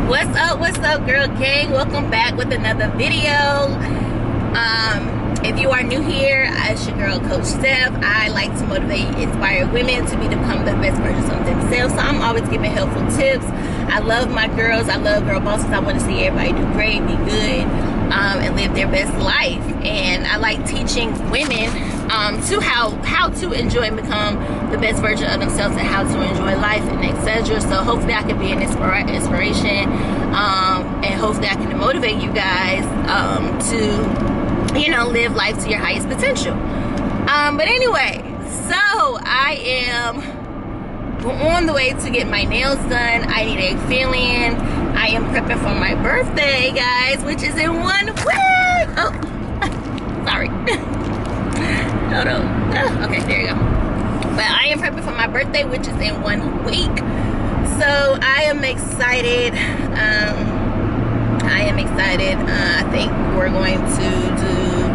What's up, girl gang? Welcome back with another video. If you are new here, it's your girl, Coach Steph. I like to motivate, inspire women to become the best versions of themselves. So I'm always giving helpful tips. I love my girls. I love girl bosses. I want to see everybody do great, be good, and live their best life. And I like teaching women to how to enjoy and become the best version of themselves and how to enjoy life and etc. So hopefully I can be an inspiration, and hopefully I can motivate you guys to live life to your highest potential. But anyway, so I am on the way to get my nails done. I need a fill-in. I am prepping for my birthday, guys, which is in 1 week. Oh, sorry. Hold on. Okay, there you go. But I am prepping for my birthday, which is in 1 week. So I am excited. I think we're going to do,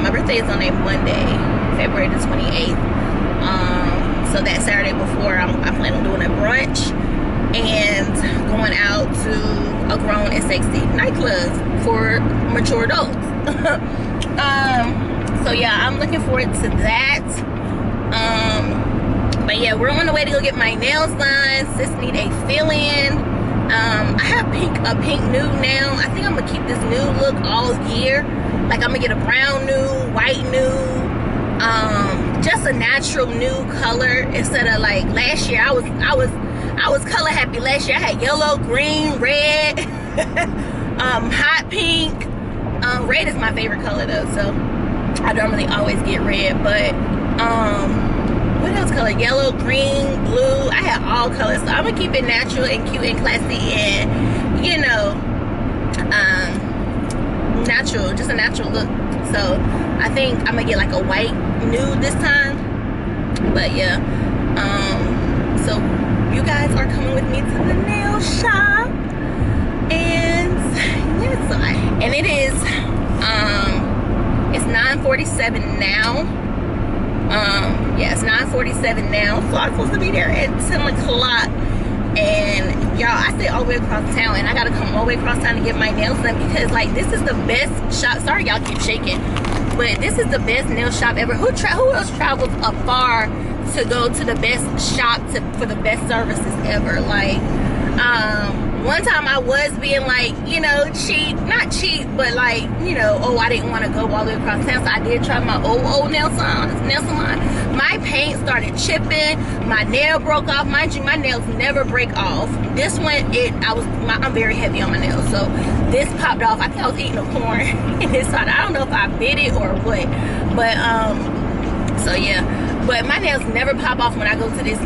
my birthday is on a Monday, February the 28th. So that Saturday before, I plan on doing a brunch and going out to a grown and sexy nightclub for mature adults. So yeah, I'm looking forward to that. But yeah, we're on the way to go get my nails done. Sis need a fill-in. I have a pink nude now. I think I'm gonna keep this nude look all year. Like I'm gonna get a brown nude, white nude, just a natural nude color instead of like last year. I was color happy last year. I had yellow, green, red, hot pink. Red is my favorite color though, so I normally always get red. But what else color? Yellow, green, blue. I have all colors, so I'm gonna keep it natural and cute and classy and natural, just a natural look. So I think I'm gonna get like a white nude this time. But yeah, so you guys are coming with me to the nail shop, and yeah, so and it is it's 9:47 now. Yeah, it's 9:47 now, so I'm supposed to be there at 10 o'clock. And y'all, I stay all the way across town, and I gotta come all the way across town to get my nails done because like this is the best shop. Sorry y'all keep shaking, but this is the best nail shop ever. Who else travels afar to go to the best shop for the best services ever? Like one time I was being like, cheap, not cheap, but like, oh, I didn't want to go all the way across town, so I did try my old nail salon. My paint started chipping, my nail broke off. Mind you, my nails never break off. This one, I'm very heavy on my nails, so this popped off. I think I was eating a corn and it started. I don't know if I bit it or what, but so yeah, but my nails never pop off when I go to this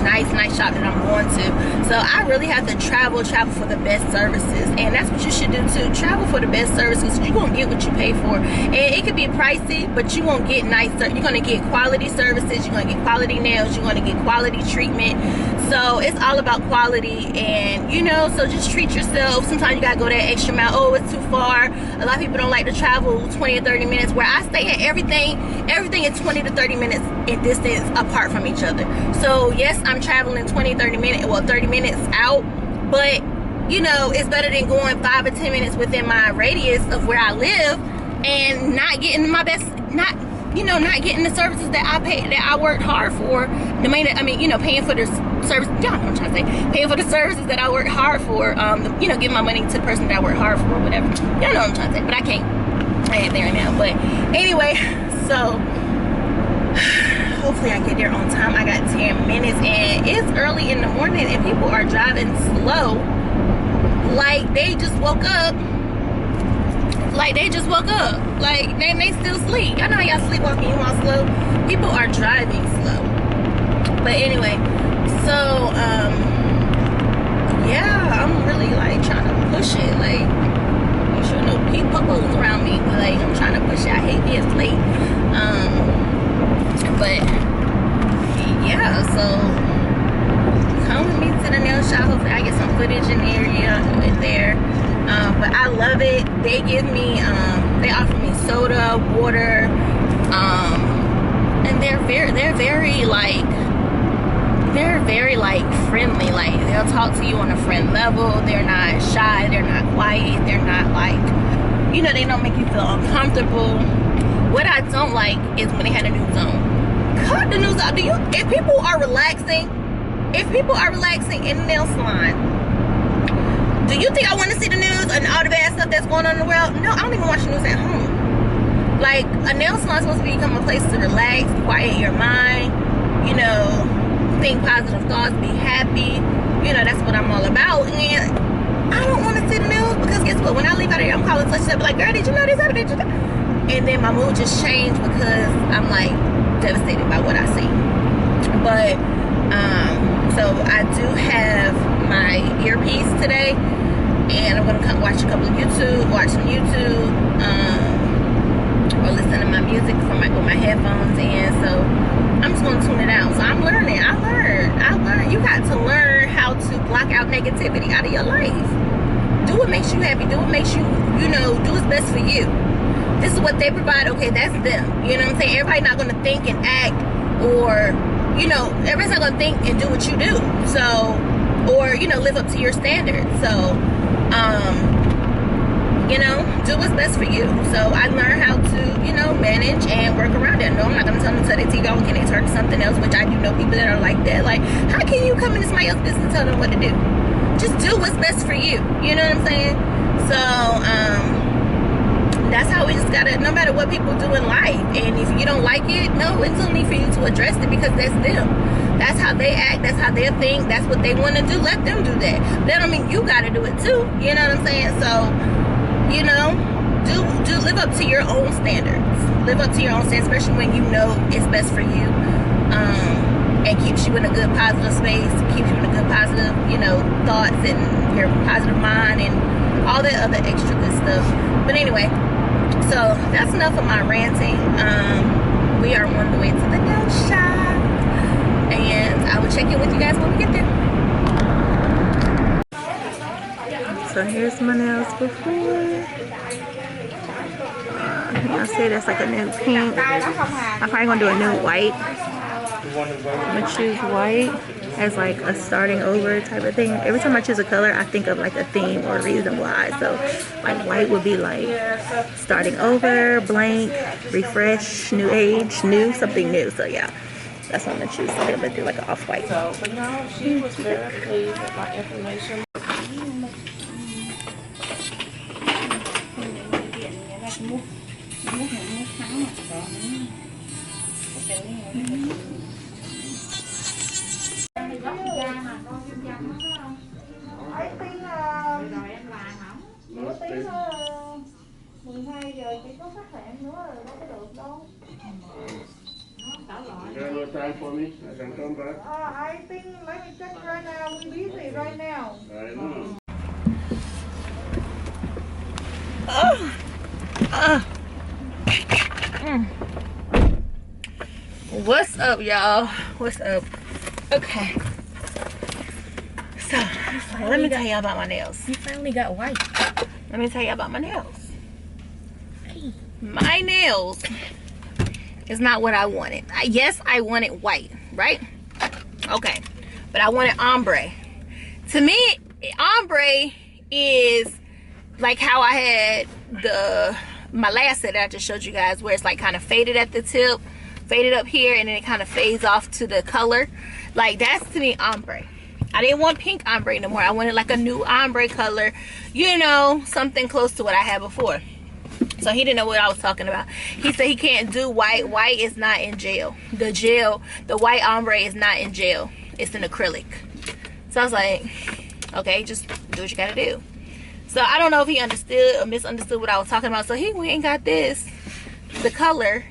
nice shop that I'm going to. So I really have to travel for the best services, and that's what you should do too. Travel for the best services. You're gonna get what you pay for, and it could be pricey, but you're gonna get you're gonna get quality services, you're gonna get quality nails, you're gonna get quality treatment. So it's all about quality, and so just treat yourself. Sometimes you gotta go that extra mile. Oh, it's too far. A lot of people don't like to travel 20 or 30 minutes. Where I stay at, everything is 20 to 30 minutes in distance apart from each other. So yes, I'm traveling 30 minutes out, but it's better than going 5 or 10 minutes within my radius of where I live and not getting my best, not getting the services that I worked hard for. Paying for the service, y'all know what I'm trying to say, paying for the services that I worked hard for, give my money to the person that I worked hard for or whatever. Y'all know what I'm trying to say, but I ain't there now. But anyway, so hopefully I get there on time. I got 10 minutes and it's early in the morning and people are driving slow like they just woke up. Like they still sleep. Y'all know how y'all sleepwalking, you want slow. People are driving slow. But anyway, so yeah, I'm really like trying to push it. Like, you sure no people around me, but like I'm trying to push it. I hate being late. But yeah, so come with me to the nail shop. Hopefully I get some footage in there. But I love it. They give me they offer me soda, water, and they're very like they're very like friendly. Like they'll talk to you on a friend level. They're not shy, they're not quiet, they're not like, you know, they don't make you feel uncomfortable. What I don't like is when they had a nudes on. Cut the nudes out. If people are relaxing in the nail salon, do you think I want to see the news and all the bad stuff that's going on in the world? No, I don't even watch the news at home. Like, a nail salon is supposed to become a place to relax, quiet your mind, you know, think positive thoughts, be happy. You know, that's what I'm all about. And I don't want to see the news because guess what? When I leave out of here, I'm calling such stuff like, girl, did you know this happened? Did you know? And then my mood just changed because I'm like devastated by what I see. But, so I do have my earpiece today. And I'm gonna come watch some YouTube, or listen to my music with my headphones in. So I'm just gonna tune it out. So I'm learning. I learned. You got to learn how to block out negativity out of your life. Do what makes you happy. Do what makes you, you know, do what's best for you. This is what they provide. Okay, that's them. You know what I'm saying? Everybody's not gonna think and act, or you know, everybody's not gonna think and do what you do. So, or you know, live up to your standards. So. You know, do what's best for you. So I learned how to, you know, manage and work around it. No, I'm not going to tell them to tell their TV off. Can they turn to something else? Which I do know people that are like that. Like, how can you come into somebody else's business and tell them what to do? Just do what's best for you. You know what I'm saying? So, that's how we just got to, no matter what people do in life. And if you don't like it, no, it's no need for you to address it because that's them. That's how they act. That's how they think. That's what they want to do. Let them do that. That don't mean you got to do it too. You know what I'm saying? So, you know, do live up to your own standards. Live up to your own standards, especially when you know it's best for you, and keeps you in a good positive space, keeps you in a good positive, you know, thoughts and your positive mind and all that other extra good stuff. But anyway, so that's enough of my ranting. We are on the way to the nail shop, and I will check in with you guys when we get there. So here's my nails before. Y'all see that's like a new pink. I'm probably gonna do a new white. I'm gonna choose white as like a starting over type of thing. Every time I choose a color, I think of like a theme or a reason why. So like white would be like starting over, blank, refresh, new age, new, something new. So yeah, that's what I'm gonna choose. So I'm gonna do like an off-white. So, but no, she was very pleased with my information. Nửa tiếng 12 giờ chỉ có khách hẹn nữa rồi đâu có được đâu. No time for me. I can come back. I think let me check right now. We're busy right now. I know. What's up, y'all? What's up? Okay. So, let me tell y'all about my nails. You finally got white. Let me tell you about my nails. My nails is not what I wanted. Yes, I wanted white, right? Okay. But I wanted ombre. To me, ombre is like how I had my last set that I just showed you guys, where it's like kind of faded at the tip, faded up here, and then it kind of fades off to the color. Like, that's to me ombre. I didn't want pink ombre no more. I wanted like a new ombre color, you know, something close to what I had before. So he didn't know what I was talking about. He said he can't do white. White is not in gel. The white ombre is not in gel. It's in acrylic. So I was like, okay, just do what you gotta do. So I don't know if he understood or misunderstood what I was talking about. So he went and got the color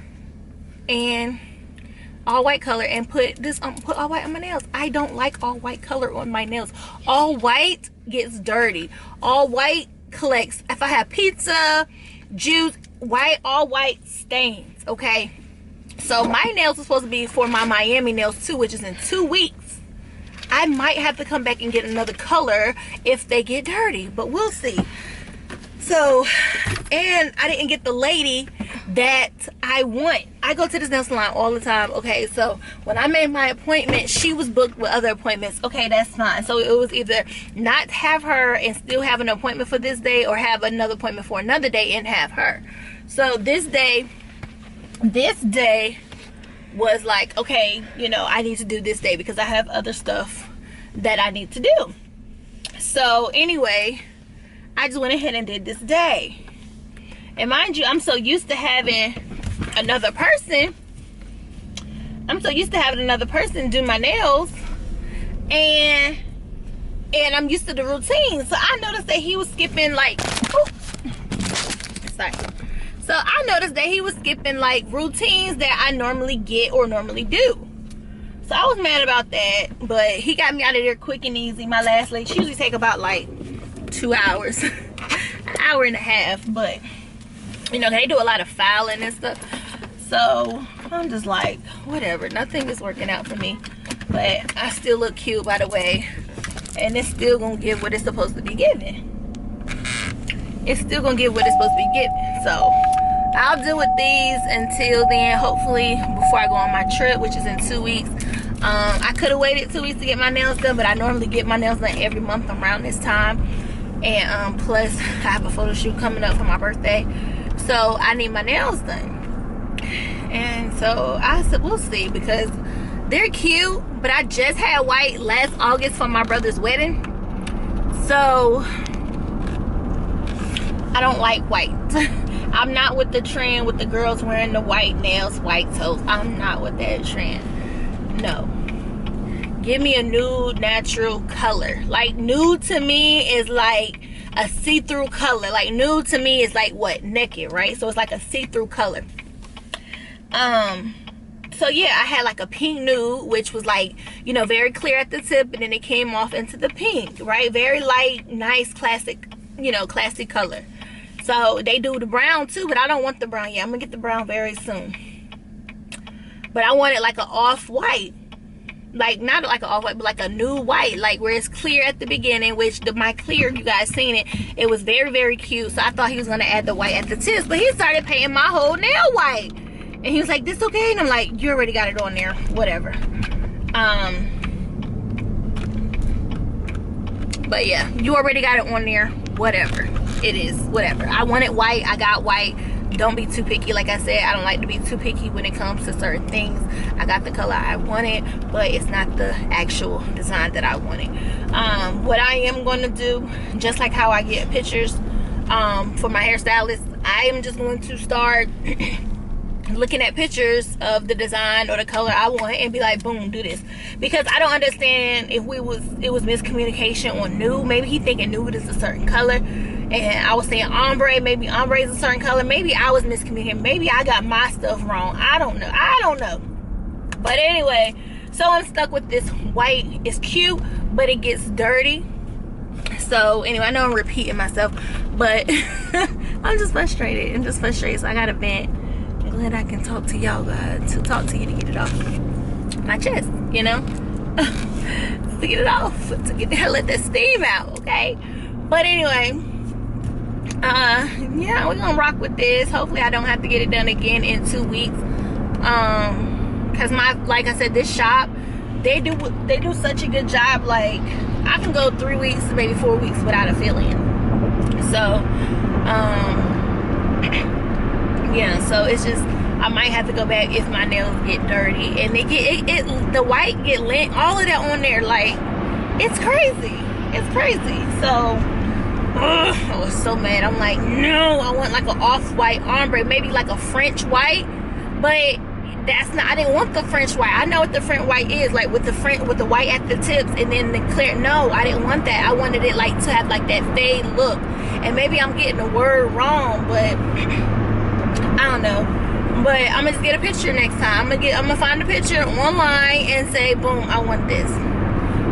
and all white color, and put all white on my nails. I don't like all white color on my nails. All white gets dirty. All white collects. If I have pizza, juice, all white stains. Okay, so my nails are supposed to be for my Miami nails too, which is in 2 weeks. I might have to come back and get another color if they get dirty, but we'll see. So, and I didn't get the lady that I want. I go to this nail salon all the time. Okay, so when I made my appointment, she was booked with other appointments. Okay, that's fine. So it was either not have her and still have an appointment for this day, or have another appointment for another day and have her. So this day was like, okay, you know, I need to do this day because I have other stuff that I need to do. So anyway, I just went ahead and did this day. And mind you, I'm so used to having another person. Do my nails. And I'm used to the routine. So I noticed that he was skipping like, So I noticed that he was skipping like routines that I normally get or normally do. So I was mad about that, but he got me out of there quick and easy. My last legs usually take about like 2 hours, an hour and a half, but you know, they do a lot of filing and stuff. So I'm just like, whatever, nothing is working out for me, but I still look cute, by the way, and it's still gonna give what it's supposed to be giving. So I'll deal with these until then, hopefully before I go on my trip, which is in 2 weeks. I could have waited 2 weeks to get my nails done, but I normally get my nails done every month around this time. And plus I have a photo shoot coming up for my birthday, so I need my nails done. And so I said we'll see, because they're cute, but I just had white last August for my brother's wedding, so I don't like white. I'm not with the trend with the girls wearing the white nails, white toes. I'm not with that trend. No, give me a nude natural color. Like nude to me is like a see-through color. Like nude to me is like what, naked, right? So it's like a see-through color. So yeah, I had like a pink nude, which was like, you know, very clear at the tip, and then it came off into the pink, right? Very light, nice, classic, you know, classic color. So they do the brown too, but I don't want the brown yet. I'm gonna get the brown very soon. But I want it like an off-white. Like, not like an off-white, but like a new white. Like where it's clear at the beginning, which my clear, you guys seen it. It was very, very cute. So I thought he was gonna add the white at the tips, but he started painting my whole nail white. And he was like, this okay? And I'm like, you already got it on there, whatever. But yeah, you already got it on there, whatever. It is, whatever. I wanted white, I got white. Don't be too picky. Like I said, I don't like to be too picky when it comes to certain things. I got the color I wanted, but it's not the actual design that I wanted. What I am going to do, just like how I get pictures for my hairstylist, I am just going to start looking at pictures of the design or the color I want and be like, boom, do this. Because I don't understand if it was miscommunication on nude. Maybe he thinking nude is a certain color and I was saying ombre. Maybe ombre is a certain color. Maybe I was miscommunicating. Maybe I got my stuff wrong. I don't know. But anyway, so I'm stuck with this white. It's cute, but it gets dirty. So anyway, I know I'm repeating myself, but I'm just frustrated. So I got to vent. Glad I can talk to y'all guys, to talk to you to get it off my chest, you know, to get it off, to let that steam out, okay? But anyway, yeah, we're gonna rock with this. Hopefully I don't have to get it done again in 2 weeks, because like I said, this shop, they do such a good job. Like I can go 3 weeks, maybe 4 weeks without a fill-in. So yeah, so it's just, I might have to go back if my nails get dirty, and the white get lint, all of that on there. Like it's crazy. So I was so mad. I'm like, no, I want like an off-white ombre, maybe like a French white, but that's not, I didn't want the French white. I know what the French white is, like with the white at the tips and then the clear. No, I didn't want that. I wanted it like to have like that fade look. And maybe I'm getting the word wrong, but I don't know. But I'm gonna just get a picture next time. I'm gonna find a picture online and say, boom, I want this.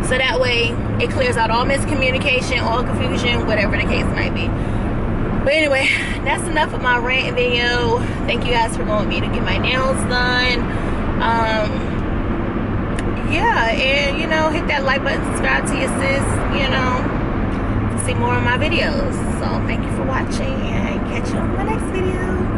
So that way it clears out all miscommunication, all confusion, whatever the case might be. But anyway, that's enough of my rant video. Thank you guys for going with me to get my nails done. Yeah, and you know, hit that like button, subscribe to your sis, you know, to see more of my videos. So thank you for watching, and catch you on my next video.